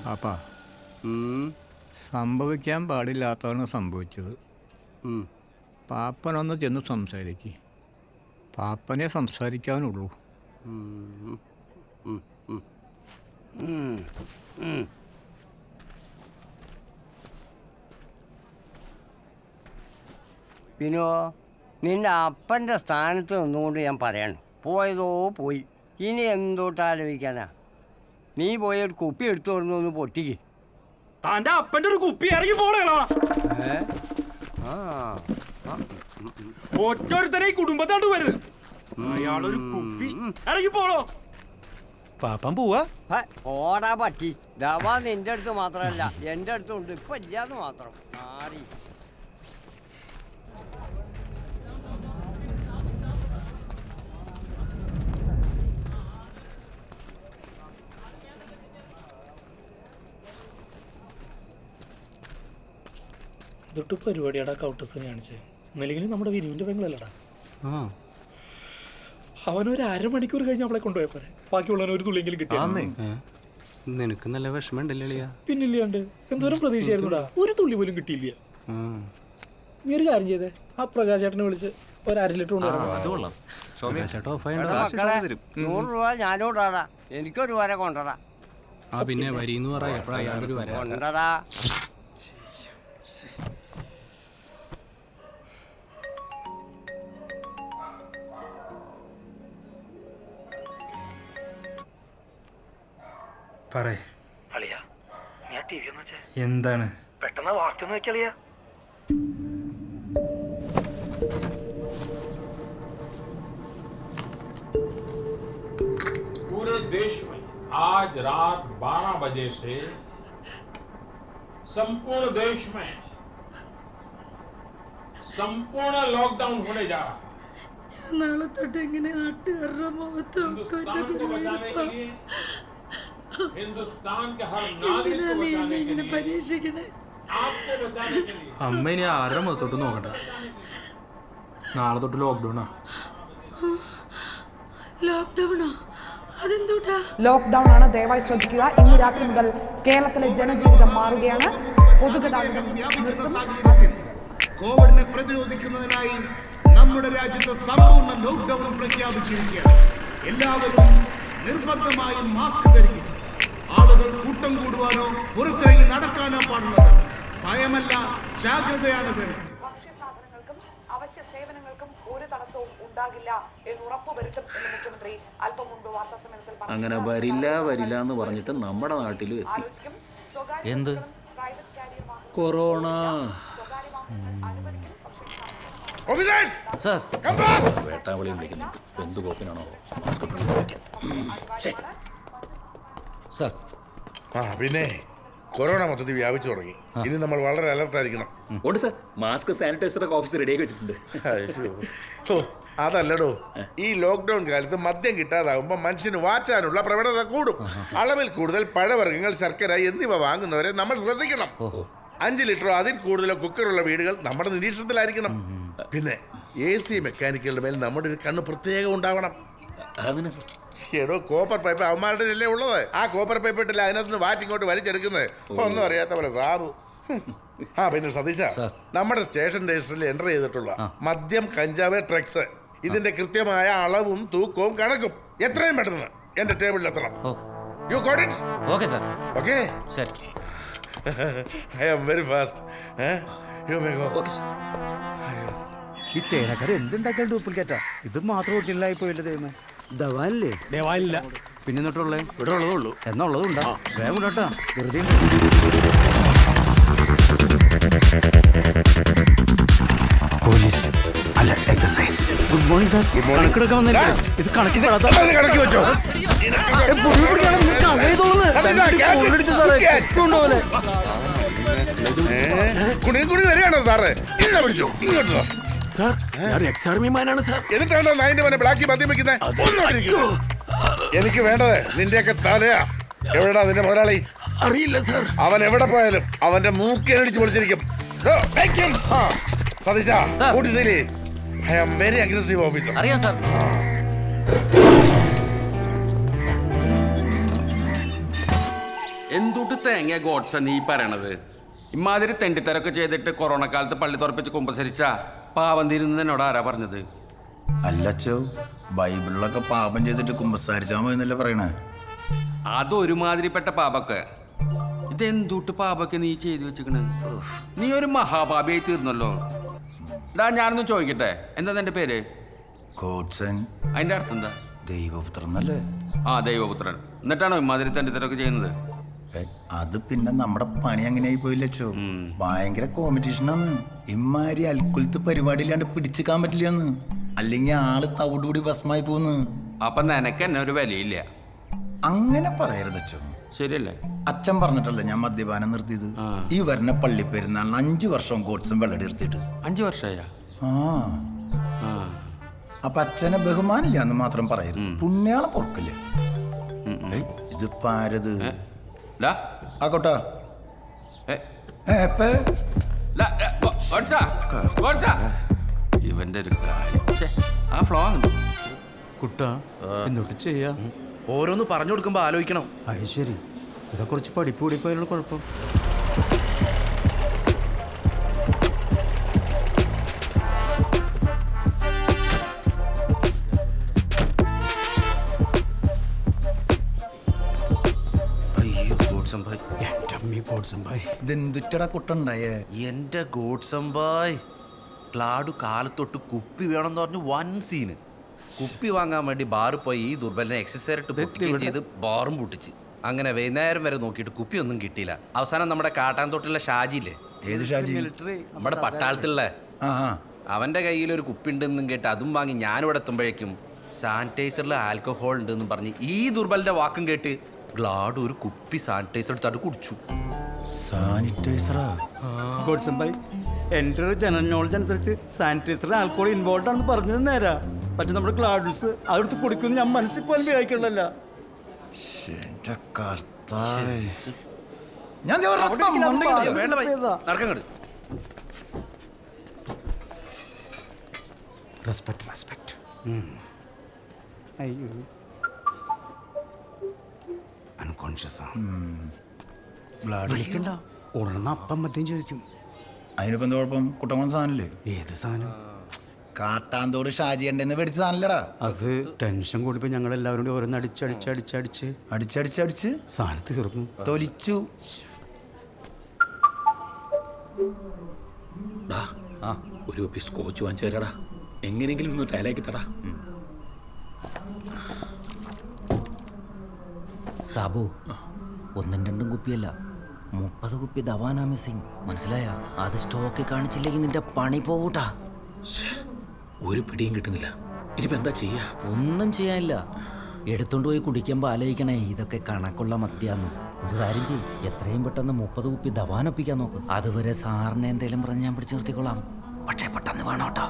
പാപ്പാ, സംഭവിക്കാൻ പാടില്ലാത്തതാണ് സംഭവിച്ചത്. പാപ്പനൊന്ന് ചെന്ന് സംസാരിക്ക്. പാപ്പനെ സംസാരിക്കാനുള്ളൂ. പിന്നോ നിന്റെ അപ്പൻ്റെ സ്ഥാനത്ത് നിന്നുകൊണ്ട് ഞാൻ പറയണം, പോയതോ പോയി, ഇനി എന്തോട്ട് ആലോചിക്കാനാ. നീ പോയി ഒരു കുപ്പി എടുത്തു കൊടുന്നൊന്ന് പൊട്ടിക്ക്. തന്റെ അപ്പന്റെ ഒരു കുപ്പി ഇറങ്ങി പോണേളാ. ഒറ്റൊരുത്തനെ ഈ കുടുംബത്താണ്ട് വരുത്. അയാളൊരു കുപ്പി ഇറങ്ങി പോണോ. പാപ്പം പോവാ. ഓടാ പറ്റി. ദവാ നിന്റെ അടുത്ത് മാത്രമല്ല എൻ്റെ അടുത്തുണ്ട്. ഇപ്പൊ ഇല്ലാന്ന് മാത്രം. ആടി ഇതൊട്ട് പരിപാടിയാടാ കൗട്ടസിനെ കാണിച്ചേ. ഇന്നലെങ്കിലും നമ്മുടെ വിനുവിന്റെ പെങ്ങളല്ലടാ. അവനൊരു അരമണിക്കൂർ കഴിഞ്ഞ് അവളെ കൊണ്ടുപോയപ്പോരെ. ബാക്കിയുള്ളവന് ഒരു തുള്ളിയെങ്കിലും കിട്ടിയ. നിനക്ക് നല്ല വിഷമം ഉണ്ടല്ലേ? പിന്നില്ലാണ്ട് എന്തോരം പ്രതീക്ഷയായിരുന്നുടാ. ഒരു തുള്ളി പോലും കിട്ടിയില്ല. നീ ഒരു കാര്യം ചെയ്തേ, ആ പ്രകാശ് ചേട്ടനെ വിളിച്ച് ഒരു 1/2 ലിറ്റർ കൊണ്ടുവരാം. 100 രൂപ ഞാനോടാടാ. എനിക്കൊരു വര കൊണ്ടടാ. പിന്നെ വരീന്ന് പറയാ കൊണ്ടടാ. എന്താണ് പെട്ടെന്ന് വാർത്ത നോക്കിയാ. पूरे देश में आज रात 12 बजे से संपूर्ण देश में संपूर्ण लॉकडाउन होने जा रहा है. നാളെ തൊട്ട് എങ്ങനെ നാട്ടുകാരുടെ മുഖത്തും हिंदुस्तान को बचाने के लिए, हिंदुस्तान के हर नागरिक को बचाने के लिए, പരീക്ഷിക്കണേ. आपको बचाने के लिए. അമ്മ ഇനി ആരുടെ മുഖത്തോട്ട് നോക്കണ്ട. നാളെ തൊട്ട് ലോക്ക്ഡൌണാ. ലോക്ക്ഡൌണോ? അതെന്തൂട്ടാ? ലോക്ക്ഡൌൺ ആണ്, ദയവായി ശ്രദ്ധിക്കുക. ഇന്ന് രാത്രി മുതൽ കേരളത്തിലെ ജനജീവിതം മാറുകയാണ്. പൊതുഗതാഗതം കോവിഡിനെ പ്രതിരോധിക്കുന്നതിനായി നമ്മുടെ രാജ്യത്ത് സമ്പൂർണ്ണ ലോക്ക്ഡൌൺ പ്രഖ്യാപിച്ചിരിക്കുകയാണ്. എല്ലാവരും നിർബന്ധമായും മാസ്ക് ധരിക്കും. ആളുകൾ കൂട്ടം കൂടുവാനോ പുറത്തിറങ്ങി നടക്കാനോ പാടുള്ളത്. ഭയമല്ല, ജാഗ്രതയാണ് വേണ്ടത്. ഭക്ഷ്യസാധനങ്ങൾക്കും അവശ്യ സേവനങ്ങൾക്കും ഒരു തടസ്സവും ഉണ്ടാകില്ല എന്ന് ഉറപ്പുവരുത്തും എന്ന് മുഖ്യമന്ത്രി അല്പം മുമ്പ് വാർത്താ സമ്മേളനത്തിൽ പറഞ്ഞു. അങ്ങനെ വരില്ല എന്ന് പറഞ്ഞിട്ട് നമ്മുടെ നാട്ടിലും എത്തി. എന്ത് കൊറോണ? സാർ വേട്ടാവളി വിളിക്കുന്നുണ്ട്. എന്ത് കോപ്പിനാണോ സാർ? പിന്നെ കൊറോണ മൊത്തത്തിൽ വ്യാപിച്ചു തുടങ്ങി. ഇനി നമ്മൾ വളരെ അലർട്ടായിരിക്കണം. ഉണ്ട് സാർ. മാസ്ക് സാനിറ്റൈസറൊക്കെ ഓഫീസ് റെഡിയാക്കി വെച്ചിട്ടുണ്ട്. അതല്ലടോ, ഈ ലോക്ക്ഡൌൺ കാലത്ത് മദ്യം കിട്ടാതാകുമ്പോൾ മനുഷ്യന് വാറ്റാനുള്ള പ്രവണത കൂടും. അളവിൽ കൂടുതൽ പഴവർഗ്ഗങ്ങൾ, ശർക്കര എന്നിവ വാങ്ങുന്നവരെ നമ്മൾ ശ്രദ്ധിക്കണം. 5 ലിറ്ററോ അതിൽ കൂടുതലോ കുക്കറുള്ള വീടുകൾ നമ്മുടെ നിരീക്ഷണത്തിലായിരിക്കണം. പിന്നെ AC മെക്കാനിക്കുകളുടെ മേൽ നമ്മുടെ ഒരു കണ്ണ് പ്രത്യേകം ഉണ്ടാവണം. എടോ, കോപ്പർ പൈപ്പ് അവന്മാരുടെ അല്ലേ ഉള്ളത്. ആ കോപ്പർ പൈപ്പ് ഇട്ടില്ല അതിനകത്ത് വാറ്റിങ്ങോട്ട് വലിച്ചെടുക്കുന്നത്. ഒന്നും അറിയാത്ത പോലെ സാബു. പിന്നെ സതീശ, നമ്മുടെ സ്റ്റേഷൻ രജിസ്റ്ററിൽ എൻ്റർ ചെയ്തിട്ടുള്ള മദ്യം, കഞ്ചാവ്, ഡ്രഗ്സ് ഇതിന്റെ കൃത്യമായ അളവും തൂക്കവും കണക്കും എത്രയും പെട്ടെന്ന് എന്റെ ടേബിളിൽ എത്തണം. You got it? Okay sir. Okay sir. I am very fast. You may go. ഈ ചേനക്കാർ എന്തുണ്ടാക്കിയാൽ ഡ്യൂപ്ലിക്കേറ്റാ. ഇത് മാത്രം ഒറിജിനലായി പോയില്ല. ദൈവമേ, ദവാല്ലേ? ദേവാലില്ല. പിന്നെ എന്നിട്ടുള്ളേ ഇവിടെ ഉള്ളതുള്ളൂ. എന്നുള്ളതുണ്ടാ. വേഗം കേട്ടാ, വെറുതെ പോലീസ് അല്ല എക്സസൈസ്. Good morning sir. കണക്കെടുക്കാൻ വന്നില്ല. ഇത് കണക്കി വെച്ചോ. സാറേ പിടിച്ചോ. ഇങ്ങോട്ടോ സാർ, ഞാൻ എക്സാർമിമാനാണ് സാർ. എന്നിട്ടാണോ നായിന്റെ മനെ ബ്ലാക്കി മദ്യം വെക്കുന്നത്? എനിക്ക് വേണ്ടത് നിന്റെയൊക്കെ തലയാ. എവിടെടാ നിന്റെ മുതലാളി? അറിയില്ല സാർ. അവൻ എവിടെ പോയാലും അവന്റെ മൂക്കിനടിച്ച് പൊളിച്ചിരിക്കും. സതീശ, I am very aggressive officer. അറിയാം സാർ. എന്തുട്ട് തേങ്ങ ഗോഡ്സ നീ പറയണത്? ഇമാതിരി തെണ്ടിത്തരൊക്കെ ചെയ്തിട്ട് കൊറോണ കാലത്ത് പള്ളി തുറപ്പിച്ച് കുമ്പസരിച്ച പാവം തീരുന്ന എന്നോട് ആരാ പറഞ്ഞത്? അല്ലച്ചോ, ബൈബിളിലൊക്കെ പാപം ചെയ്തിട്ട് കുമ്പസാരിച്ചാൽ മതി എന്നല്ലേ പറയണേ? അതൊരുമാതിരിപ്പെട്ട പാപൊക്കെ. ഇതെന്തൂട്ട് പാപൊക്കെ നീ ചെയ്തു വെച്ചിക്കണ്? നീ ഒരു മഹാപാപിയായി തീർന്നല്ലോ. ഞാനൊന്ന് ചോദിക്കട്ടെ, എന്താ നിന്റെ പേര്? ഗോഡ്സൺ. അതിന്റെ അർത്ഥം എന്താ? ദൈവപുത്രൻ എന്നല്ലേ? ആ, ദൈവപുത്രൻ. എന്നിട്ടാണോ ഇമാതിരി തെണ്ടിത്തരൊക്കെ ചെയ്യുന്നത്? അത് പിന്നെ നമ്മുടെ പണി അങ്ങനെയായി പോയില്ലച്ചോ. ഭയങ്കര കോമ്പറ്റീഷനാണ്. ഇമ്മാരി അൽക്കുലത്ത് പരിപാടി ഇല്ലാണ്ട് പിടിച്ചിക്കാൻ പറ്റില്ലെന്ന്. അല്ലെങ്കിൽ ആള് തവിടുകൂടി ഭസ്മായി പോന്ന്. അപ്പൊ നിനക്ക് എന്നെ ഒരു വിലയില്ല. അങ്ങനെ പറയരുതച്ചോ. ശരിയല്ലേ? അച്ഛൻ പറഞ്ഞിട്ടല്ലേ ഞാൻ മദ്യപാനം നിർത്തിയത്. ഈ വരുന്ന പള്ളിപ്പെരുന്നാളിന് 5 വർഷം ഗോഡ്സൺ വെള്ളടി നിർത്തിയിട്ട്. 5 വർഷമായ? അപ്പൊ അച്ഛനെ ബഹുമാനില്ല എന്ന് മാത്രം പറയരുത്. പുണ്യാളം പൊറക്കില്ല. ഇതിപ്പോ ആരത്? ആക്കോട്ടാ. ഇവന്റെ ഒരു കാര്യം. ആ ഫ്ലോ കുട്ടാ, എന്നിട്ട് ചെയ്യാ. ഓരോന്ന് പറഞ്ഞു കൊടുക്കുമ്പോ ആലോചിക്കണം. അത് ശരി. ഇതാ കുറച്ച് പഠിപ്പ് കൂടിപ്പോയുള്ള കുഴപ്പം. ഇതെന്തുറ്റടാ കുട്ടുണ്ടായേ? എന്റെ ഗോഡ്സംബായ്, ക്ലാഡു കാലത്തൊട്ട് കുപ്പി വേണമെന്ന് പറഞ്ഞു വൻ സീന്. കുപ്പി വാങ്ങാൻ വേണ്ടി ബാറിൽ പോയി ഈ ദുർബലിനെ എക്സസൈസ് പൊട്ടിക്കുകയും ചെയ്ത് ബാറും പൊട്ടിച്ച്. അങ്ങനെ വൈകുന്നേരം വരെ നോക്കിയിട്ട് കുപ്പി ഒന്നും കിട്ടിയില്ല. അവസാനം നമ്മുടെ കാട്ടാൻതൊട്ടിലെ ഷാജിയില്ലേ? ഏത് ഷാജി? നമ്മുടെ പട്ടാളത്തിലുള്ള. അവന്റെ കയ്യിൽ ഒരു കുപ്പി ഉണ്ടെന്നും കേട്ട് അതും വാങ്ങി ഞാനിവിടെ എത്തുമ്പോഴേക്കും സാനിറ്റൈസറിൽ ആൽക്കഹോൾ ഉണ്ടെന്നും പറഞ്ഞ് ഈ ദുർബലിന്റെ വാക്കും കേട്ട് ഗ്ലാഡ് ഒരു കുപ്പി സാനിറ്റൈസർ എടുത്തിട്ട് കുടിച്ചു. സാനിറ്റൈസറാ? എൻ്റെ ഒരു ജനറൽ നോളജ് അനുസരിച്ച് സാനിറ്റൈസറിൽ ആൽക്കോഹോൾ ഇൻവോൾവ് ആണെന്ന് പറഞ്ഞത് നേരാ. പക്ഷെ നമ്മുടെ ഗ്ലാഡ്സ് അതെടുത്ത് കുടിക്കുന്നു ഞാൻ മനസ്സിൽ പോലും വിചാരിക്കണല്ല. അയ്യോ, അൺകോൺഷ്യസ്. വിളിക്കണ്ട, ഉടനെ അപ്പം മദ്യം ചോദിക്കും. അതിനിപ്പോ എന്താ കുഴപ്പം? കുട്ടമ്മ സാധനല്ലേ? ഏത് സാധനം? കാട്ടാന്തോട് ഷാജി ഉണ്ടെന്ന് പേടിച്ച സാധനല്ലടാ. അത് ടെൻഷൻ കൂടിപ്പോ ഞങ്ങൾ എല്ലാവരും കൂടി ഓരോന്ന് അടിച്ചടിച്ച് സാധനം തീർന്നു, തൊലിച്ചു. ഒരു കുപ്പി സ്കോച്ച് വാങ്ങിച്ചു തരാടാ. എങ്ങനെയെങ്കിലും ഒന്ന് ടയലാക്കി തടാ. സാബു, 1ഉം 2ഉം കുപ്പിയല്ല, 30 കുപ്പി ദവാനാ മിസ്സിങ്. മനസ്സിലായ? അത് സ്റ്റോക്ക് കാണിച്ചില്ലെങ്കിൽ നിന്റെ പണി പോകൂട്ടാ. ഒരു പിടിയും കിട്ടുന്നില്ല. ഇനിയിപ്പോ എന്താ ചെയ്യാ? ഒന്നും ചെയ്യാനില്ല. എടുത്തോണ്ട് പോയി കുടിക്കുമ്പോൾ ആലോചിക്കണേ ഇതൊക്കെ കണക്കുള്ള മദ്യാന്ന്. ഒരു കാര്യം ചെയ്യും, എത്രയും പെട്ടെന്ന് 30 കുപ്പി ദവാനൊപ്പിക്കാൻ നോക്കും. അതുവരെ സാറിനെ എന്തേലും പറഞ്ഞ് ഞാൻ പിടിച്ചു നിർത്തിക്കൊള്ളാം. പക്ഷേ പെട്ടെന്ന് വേണം കേട്ടോ.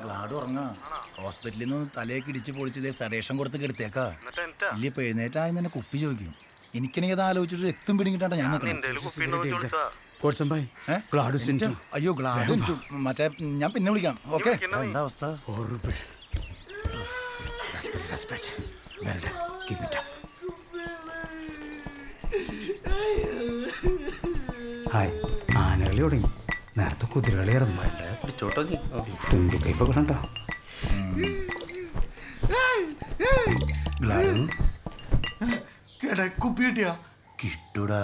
ഗ്ലാഡ് ഉറങ്ങാ. ഹോസ്പിറ്റലിൽ നിന്ന് തലയൊക്കെ ഇടിച്ച് പൊളിച്ചതേ സഡേഷൻ കൊടുത്ത് കെടുത്തേക്കാ. ഇല്ല, ഇപ്പൊ എഴുന്നേറ്റായി തന്നെ കുപ്പി ചോദിക്കും. എനിക്കാണെങ്കിൽ അത് ആലോചിച്ചിട്ട് എത്തും പിടിങ്ങിട്ടാ ഞാൻ. അയ്യോ, ഗ്ലാഡ് മറ്റേ ഞാൻ പിന്നെ വിളിക്കാം. ഓക്കെ, എന്താ അവസ്ഥ? ഹായ്, ആനകളി തുടങ്ങി. നേരത്തെ കുതിരകളി ഇറങ്ങുമ്പോ തുമ്പിക്കൈപ്പൊ കണ്ടോ? ചേട്ടാ കുപ്പി കിട്ടിയാ? കിട്ടൂടാ.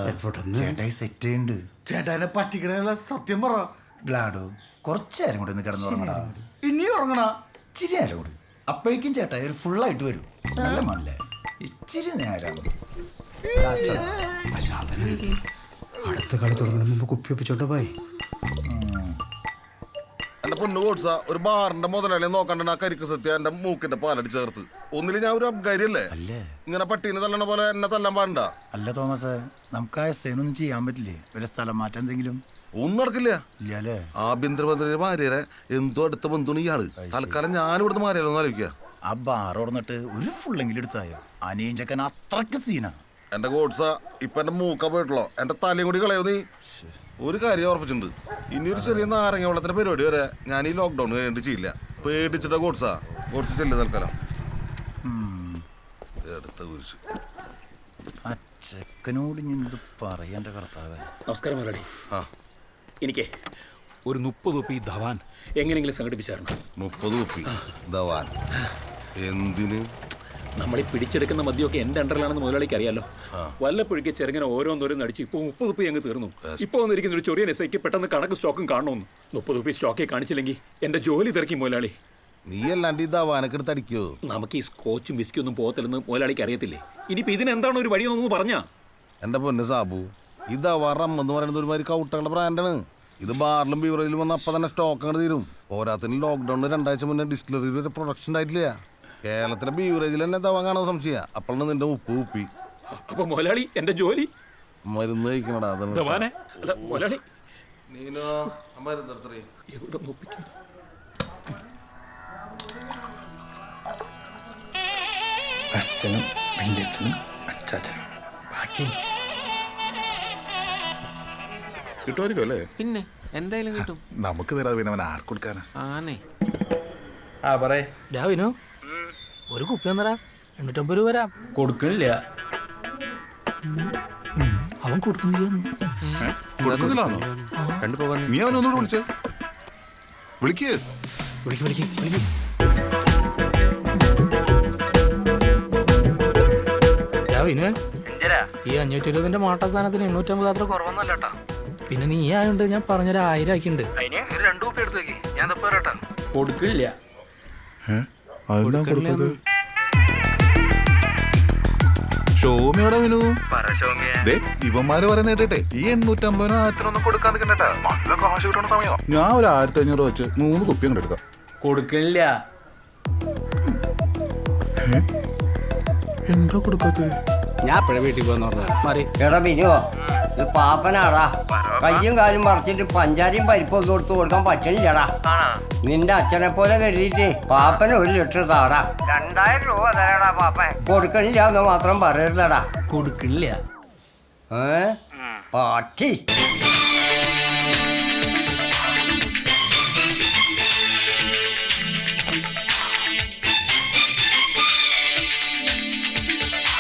ചേട്ടായി സെറ്റ് ചെയ്യുന്നുണ്ട്. ചേട്ടാനെ പറ്റിക്കണ സത്യം പറ. ഗ്ലാഡോ, കുറച്ചു നേരം കൂടി ഒന്ന് കിടന്ന് ഉറങ്ങണ. ഇനിയും ഉറങ്ങണ? ഇച്ചിരി നേരം കൂടി. അപ്പോഴേക്കും ചേട്ടായി ഒരു ഫുള്ളായിട്ട് വരും. നല്ല മല്ലേ? ഇച്ചിരി നേരം. അടുത്ത കളി തുടങ്ങുന്ന മുമ്പ് കുപ്പി ഒപ്പിച്ചോട്ടോ പോയി. എന്റെ പൊന്നു കോട്സ, ഒരു ബാറിന്റെ മുതലാളി നോക്കണ്ട ആ കരിക്ക് സത്യ എന്റെ മൂക്കിന്റെ പാലടി ചേർത്ത്. ഒന്നില് ഞാൻ ഒരു അബ്കാരിയല്ലേ? ഇങ്ങനെ പട്ടീനെ തല്ലണ പോലെ എന്നെ തല്ലാൻ പാടണ്ട. അല്ല തോമസ്, നമുക്ക് ആ എസ്സേനൊന്നും ചെയ്യാൻ പറ്റില്ലേ? ഒരു സ്ഥലം മാറ്റം എന്തെങ്കിലും? ഒന്നും നടക്കില്ല. ഇല്ലേ? ആഭ്യന്തരമന്ത്രിയുടെ ഭാര്യരെ എന്തോ അടുത്ത ബന്ധുണ് ഇയാള്. തൽക്കാലം ഞാൻ ഇവിടുന്ന് മാറിയാലോ ആലോചിക്കുക. ആ ബാർ ഓർന്നിട്ട് ഒരു ഫുള്ളെങ്കിലും എടുത്തായോ? അനിയൻ ചക്കൻ അത്രക്ക് സീനാ. എന്റെ കോട്സ, ഇപ്പൊ എന്റെ മൂക്ക പോയിട്ടുള്ളോ? എന്റെ തലയും കൂടി കളയോ നീ? ഒരു കാര്യം ഉറപ്പിച്ചിട്ടുണ്ട്, ഇനിയൊരു ചെറിയ നാരങ്ങ വെള്ളത്തിന്റെ പരിപാടി വരെ ഞാൻ ഈ ലോക്ക്ഡൌൺ കഴിഞ്ഞിട്ട് ചെയ്യില്ല. പേടിച്ചിട്ട കോട്സ ചെല്ലു തൽക്കാലം. അടുത്ത കുരിശ് ആ ചെക്കനോട് ഞാൻ എന്ത് പറയണ്ട കർത്താവേ. നമസ്കാരം മുരളി. എനിക്ക് ഒരു 30 കുപ്പി ധവാൻ എങ്ങനെയെങ്കിലും സംഘടിപ്പിച്ചായിരുന്നു. 30 കുപ്പി ധവാൻ എന്തിന്? നമ്മൾ ഈ പിടിച്ചെടുക്കുന്ന മദ്യമൊക്കെ എൻ്റെ അണ്ടറിലാണെന്ന് മുതലാളിക്ക് അറിയാലോ. വല്ലപ്പോഴേക്ക് ചെറുങ്ങനെ ഓരോന്നോരോന്ന് അടിച്ച് ഇപ്പോൾ 30 കുപ്പി അങ്ങ് തീർന്നു. ഇപ്പോൾ വന്നിരിക്കുന്ന ഒരു ചൊറിയൻ എസ്ഐക്ക് പെട്ടെന്ന് കണക്ക് സ്റ്റോക്കും കാണണമെന്ന്. 30 കുപ്പി സ്റ്റോക്കെ കാണിച്ചില്ലെങ്കിൽ എൻ്റെ ജോലി തിരക്കി മുതലാളി. നീ അല്ലാണ്ട് ഈ ധവാനൊക്കെ എടുത്ത് അടിക്കോ? നമുക്ക് ഈ സ്കോച്ചും വിസ്കിയും ഒന്നും പോകത്തില്ലെന്ന് മുതലാളിക്ക് അറിയത്തില്ലേ? ഇനിയിപ്പോൾ ഇതിനെന്താണ് ഒരു വഴിയെന്നൊന്ന് പറഞ്ഞാ? എൻ്റെ പൊന്ന് സാബു, ഈ ധവാൻ റം എന്ന് പറയുന്നത് ഒരുമാതിരി കൗട്ടകളുടെ ബ്രാൻഡാണ്. ഇത് ബാറിലും ബീവറേജിലും വന്ന് അപ്പം തന്നെ സ്റ്റോക്ക് അങ്ങോട്ട് തീരും. പോരാത്തിന് ലോക്ക്ഡൌണിന് 2 ആഴ്ച മുന്നേ ഡിസ്റ്റിലറിയിൽ ഒരു പ്രൊഡക്ഷൻ ഉണ്ടായിട്ടില്ല. കേരളത്തിലെ ബീവറേജിൽ തന്നെ ധവാൻ കാണാൻ സംശയ. അപ്പോഴാണ് നിന്റെ 30 കുപ്പി. അപ്പൊ മുതലാളി എൻ്റെ ജോലി മരുന്ന് കഴിക്കണടാ. ധവാനെ അല്ല മുതലാളി. അച്ഛനും വല്യച്ഛനും അച്ചാച്ചനും ബാക്കി കിട്ടുമായിരിക്കും അല്ലേ? പിന്നെ എന്തായാലും കിട്ടും. നമുക്ക് തരാതെ പിന്നെ അവൻ ആർക്ക് കൊടുക്കാനാ? ആണേ. രാവിനോ ഒരു കുപ്പി വന്നടാ. 850 രൂപ വരാം. കൊടുക്കണില്ല. അവൻ കൊടുക്കുന്നില്ല. കൊടുക്കുന്നില്ലാന്നോ? നീ അവനൊന്നുകൂടെ വിളിച്ചേ. വിളിക്ക്. രാവിനെ ഈ 520 മാട്ട സാധനത്തിന് 850 അത്ര കുറവൊന്നല്ലേട്ടാ. പിന്നെ നീ ആയോണ്ട് ഞാൻ പറഞ്ഞൊരു 1000 ആക്കിണ്ട്. 2 കുപ്പി എടുത്തു വെക്കി. ഞാൻ തപ്പാ കൊടുക്കില്ല. ഷോമിയോടെ വിനു ഇവന്മാര് പറയുന്ന കേട്ടെ ഈ 850 ആയിരത്തിനൊന്നും കൊടുക്കാൻ നിൽക്കണ്ടേട്ടാ. നല്ല കാശ് കിട്ടണ സമയം. ഞാൻ ഒരു 1500 വെച്ച് 3 കുപ്പി അങ്ങോട്ട് എടുക്കാം. കൊടുക്കില്ല. എന്താ കൊടുക്കാത്ത? ഞാൻ ഇപ്പഴേ വീട്ടിൽ പോന്ന് പറഞ്ഞു. എടാ ബിനുവോ, ഇത് പാപ്പനാടാ. കയ്യും കാലും പറിച്ചിട്ട് പഞ്ചാരയും പരിപ്പൊന്നും കൊടുത്ത് കൊടുക്കാൻ പറ്റണില്ലടാ. നിന്റെ അച്ഛനെ പോലെ കരുതിയിട്ട് പാപ്പന് 1 ലിറ്റർ താടാ. 2000 രൂപ തരാടാ പാപ്പൻ. കൊടുക്കണില്ല എന്ന് മാത്രം പറയരുതടാ. കൊടുക്കില്ല. പാട്ടി.